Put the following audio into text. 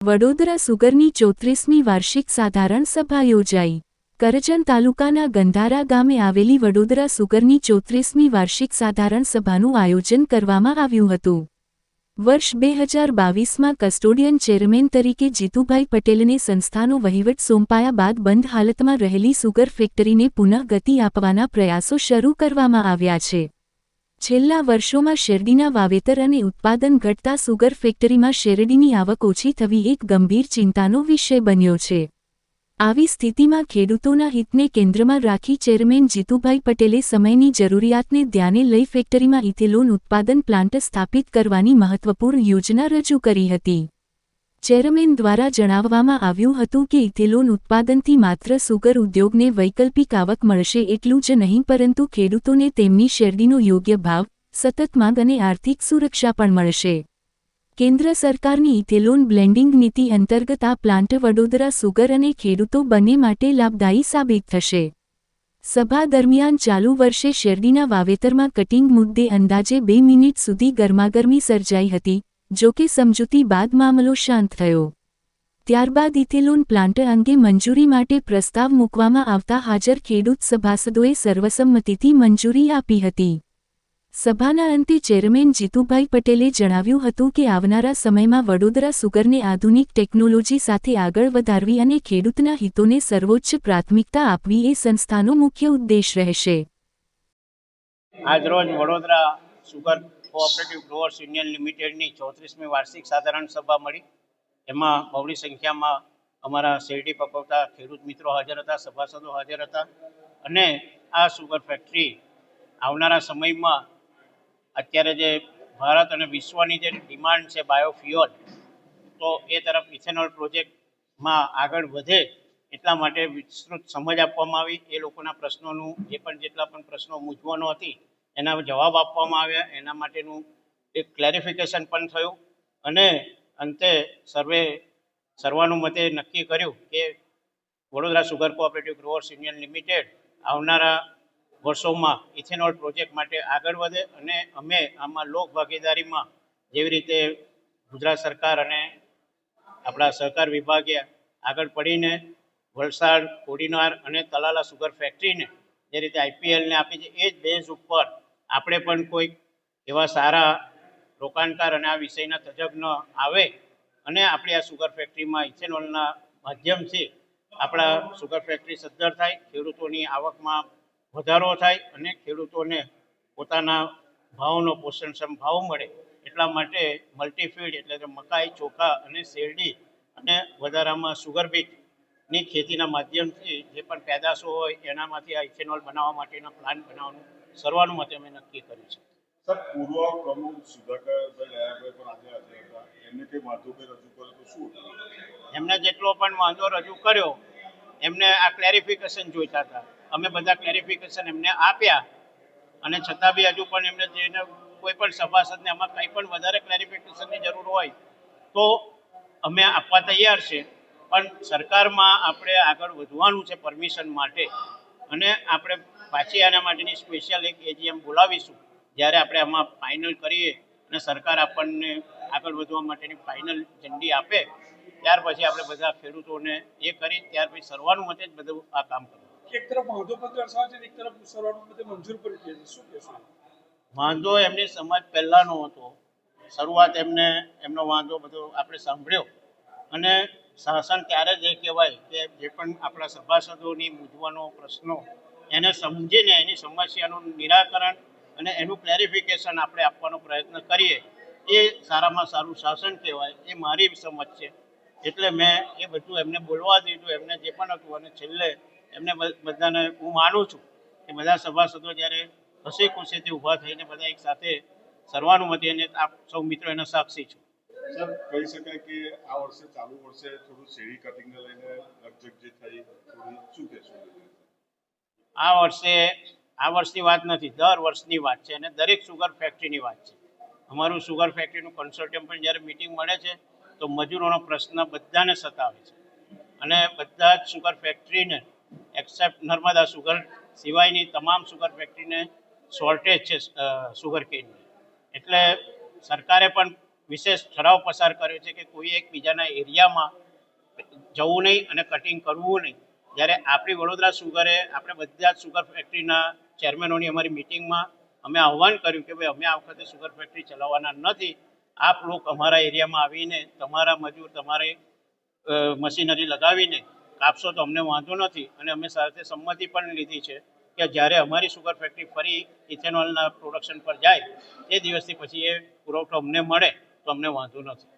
વડોદરા સુગરની 34મી વાર્ષિક સાધારણ સભા યોજાઈ। કરજણ તાલુકાના ગંધારા ગામે આવેલી વડોદરા સુગરની 34મી વાર્ષિક સાધારણ સભાનું આયોજન કરવામાં આવ્યું હતું। વર્ષ 2022માં કસ્ટોડિયન ચેરમેન તરીકે જીતુભાઈ પટેલને સંસ્થાનો વહીવટ સોંપાયા બાદ બંધ હાલતમાં રહેલી સુગર ફેક્ટરીને પુનઃ ગતિ આપવાના પ્રયાસો શરૂ કરવામાં આવ્યા છે। છેલ્લા વર્ષોમાં શેરડીના વાવેતર અને ઉત્પાદન ઘટતા સુગર ફેક્ટરીમાં શેરડીની આવક ઓછી થવી એક ગંભીર ચિંતાનો વિષય બન્યો છે। આવી સ્થિતિમાં ખેડૂતોના હિતને કેન્દ્રમાં રાખી ચેરમેન જીતુભાઈ પટેલે સમયની જરૂરિયાતને ધ્યાને લઈ ફેક્ટરીમાં ઇથેનોલ ઉત્પાદન પ્લાન્ટ સ્થાપિત કરવાની મહત્વપૂર્ણ યોજના રજૂ કરી હતી। ચેરમેન દ્વારા જણાવવામાં આવ્યું હતું કે ઇથેનોલ ઉત્પાદનથી માત્ર સુગર ઉદ્યોગને વૈકલ્પિક આવક મળશે એટલું જ નહીં પરંતુ ખેડૂતોને તેમની શેરડીનો યોગ્ય ભાવ, સતત માંગ અને આર્થિક સુરક્ષા પણ મળશે। કેન્દ્ર સરકારની ઇથેનોલ બ્લેન્ડિંગ નીતિ અંતર્ગત આ પ્લાન્ટ વડોદરા સુગર અને ખેડૂતો બંને માટે લાભદાયી સાબિત થશે। સભા દરમિયાન ચાલુ વર્ષે શેરડીના વાવેતરમાં કટિંગ મુદ્દે અંદાજે 2 મિનિટ સુધી ગરમાગરમી સર્જાઈ હતી, જો કે સમજૂતી બાદ મામલો શાંત થયો। ત્યારબાદ ઇથેનોલ પ્લાન્ટ અંગે મંજૂરી માટે પ્રસ્તાવ મૂકવામાં આવતા હાજર ખેડૂત સભાસદોએ સર્વસંમતિથી મંજૂરી આપી હતી। સભાના અંતે ચેરમેન જીતુભાઈ પટેલે જણાવ્યું હતું કે આવનારા સમયમાં વડોદરા સુગરને આધુનિક ટેકનોલોજી સાથે આગળ વધારવી અને ખેડૂતના હિતોને સર્વોચ્ચ પ્રાથમિકતા આપવી એ સંસ્થાનો મુખ્ય ઉદ્દેશ રહેશે। આજરોજ Vadodara sugar cooperative growers union લિમિટેડની 34મી વાર્ષિક સાધારણ સભા મળી। એમાં બહોળી સંખ્યામાં અમારા શેરડી પકવતા ખેડૂત મિત્રો હાજર હતા, સભાસદો હાજર હતા અને આ સુગર ફેક્ટરી આવનારા સમયમાં અત્યારે જે ભારત અને વિશ્વની જે ડિમાન્ડ છે બાયોફ્યુઅલ, તો એ તરફ ઇથેનોલ પ્રોજેક્ટમાં આગળ વધે એટલા માટે વિસ્તૃત સમજ આપવામાં આવી। એ લોકોના પ્રશ્નોનું જે પણ જેટલા પણ પ્રશ્નો મૂંઝવણો હતી એના જવાબ આપવામાં આવ્યા। એના માટેનું એક ક્લેરિફિકેશન પણ થયું અને અંતે સર્વાનુમતે નક્કી કર્યું કે Vadodara sugar cooperative growers union limited આવનારા વર્ષોમાં ઇથેનોલ પ્રોજેક્ટ માટે આગળ વધે અને અમે આમાં લોક ભાગીદારીમાં જેવી રીતે ગુજરાત સરકાર અને આપણા સહકાર વિભાગે આગળ પડીને વલસાડ, કોડીનાર અને તલાલા સુગર ફેક્ટરીને જે રીતે IPLને આપી છે એ જ બેઝ ઉપર આપણે પણ કોઈક એવા સારા રોકાણકાર અને આ વિષયના તજજ્ઞ આવે અને આપણી આ સુગર ફેક્ટરીમાં ઇથેનોલના માધ્યમથી આપણા સુગર ફેક્ટરી સદ્ધર થાય, ખેડૂતોની આવકમાં વધારો થાય અને ખેડૂતોને પોતાના ભાવનો પોષણક્ષમ ભાવ મળે એટલા માટે મલ્ટીફીડ એટલે કે મકાઈ, ચોખા અને શેરડી અને વધારામાં સુગર બીટની ખેતીના માધ્યમથી જે પણ પેદાશો હોય એનામાંથી આ ઇથેનોલ બનાવવા માટેના પ્લાન્ટ બનાવવાનું સર્વાનુમતે અમે નક્કી કર્યું છે। સર, પૂર્વ પ્રમુખ સુધાકરભાઈ દયાભાઈ પણ આજે હાજર હતા, એમને કંઈ વાંધો કંઈ રજૂ કર્યો તો શું એમને જેટલો પણ વાંધો રજૂ કર્યો એમને આ ક્લેરિફિકેશન જોઈતા હતા, અમે બધા ક્લેરિફિકેશન એમને આપ્યા અને છતાં બી હજુ પણ એમને જેને કોઈ પણ સભાસદને આમાં કંઈ પણ વધારે ક્લેરિફિકેશનની જરૂર હોય તો અમે આપવા તૈયાર છે। પણ સરકારમાં આપણે આગળ વધવાનું છે પરમિશન માટે અને આપણે પાછી આના માટેની સ્પેશિયલ એક AGM બોલાવીશું જ્યારે આપણે આમાં ફાઇનલ કરીએ અને સરકાર આપણને આગળ વધવા માટેની ફાઇનલ ઝંડી આપે ત્યાર પછી આપણે બધા ખેડૂતોને એ કરી ત્યાર પછી સર્વાનુમતે જ બધું આ કામ કરવું। એક તરફ વાંધો પણ દર્શાવે છે, એક તરફ સર્વાનુમતે મંજૂર પણ કહે છે, શું કહેશો? વાંધો એમની સમજ પહેલાંનો હતો, શરૂઆત એમનો વાંધો બધો આપણે સાંભળ્યો અને શાસન ત્યારે જ એ કહેવાય કે જે પણ આપણા સભાસદોની મૂંઝવણો પ્રશ્નો એને સમજીને એની સમસ્યાનું નિરાકરણ અને એનું ક્લેરિફિકેશન આપણે આપવાનો પ્રયત્ન કરીએ એ સારામાં સારું શાસન કહેવાય, એ મારી સમજ છે। એટલે મેં એ બધું એમને બોલવા દીધું, એમને જે પણ હતું અને છેલ્લે એમને બધાને હું માનું છું કે બધા સભાસદો જ્યારે હસી ખુશીથી ઊભા થઈને બધા એક સાથે સર્વાનુમતિ અને આપ સૌ મિત્રો એના સાક્ષી છો। સર, કહી શકાય કે આ વર્ષે ચાલુ વર્ષે થોડું શેરડી કટિંગને લઈને રકઝક જે થઈ થોડી શું કહેશો? આ વર્ષની વાત નથી, દર વર્ષની વાત છે અને દરેક સુગર ફેક્ટરીની વાત છે। અમારું સુગર ફેક્ટરીનું કન્સોર્ટિયમ પણ જ્યારે મિટિંગ મળે છે તો મજૂરોનો પ્રશ્ન બધાને સતાવે છે અને બધા જ સુગર ફેક્ટરીને એક્સેપ્ટ નર્મદા સુગર સિવાયની તમામ સુગર ફેક્ટરીને શોર્ટેજ છે સુગર કેનની। એટલે સરકારે પણ વિશેષ ઠરાવ પસાર કર્યો છે કે કોઈ એકબીજાના એરિયામાં જવું નહીં અને કટિંગ કરવું નહીં. જ્યારે આપણી વડોદરા સુગરે આપણે બધા જ સુગર ફેક્ટરીના ચેરમેનોની અમારી મિટિંગમાં અમે આહ્વાન કર્યું કે ભાઈ અમે આ વખતે સુગર ફેક્ટરી ચલાવવાના નથી. આપ લોકો અમારા એરિયામાં આવીને તમારા મજૂર તમારે મશીનરી લગાવીને કાપશો તો અમને વાંધો નથી. અને અમે સાથે સંમતિ પણ લીધી છે કે જ્યારે અમારી સુગર ફેક્ટરી ફરી ઇથેનોલના પ્રોડક્શન પર જાય તે દિવસથી પછી એ પુરવઠો અમને મળે તો અમને વાંધો નથી.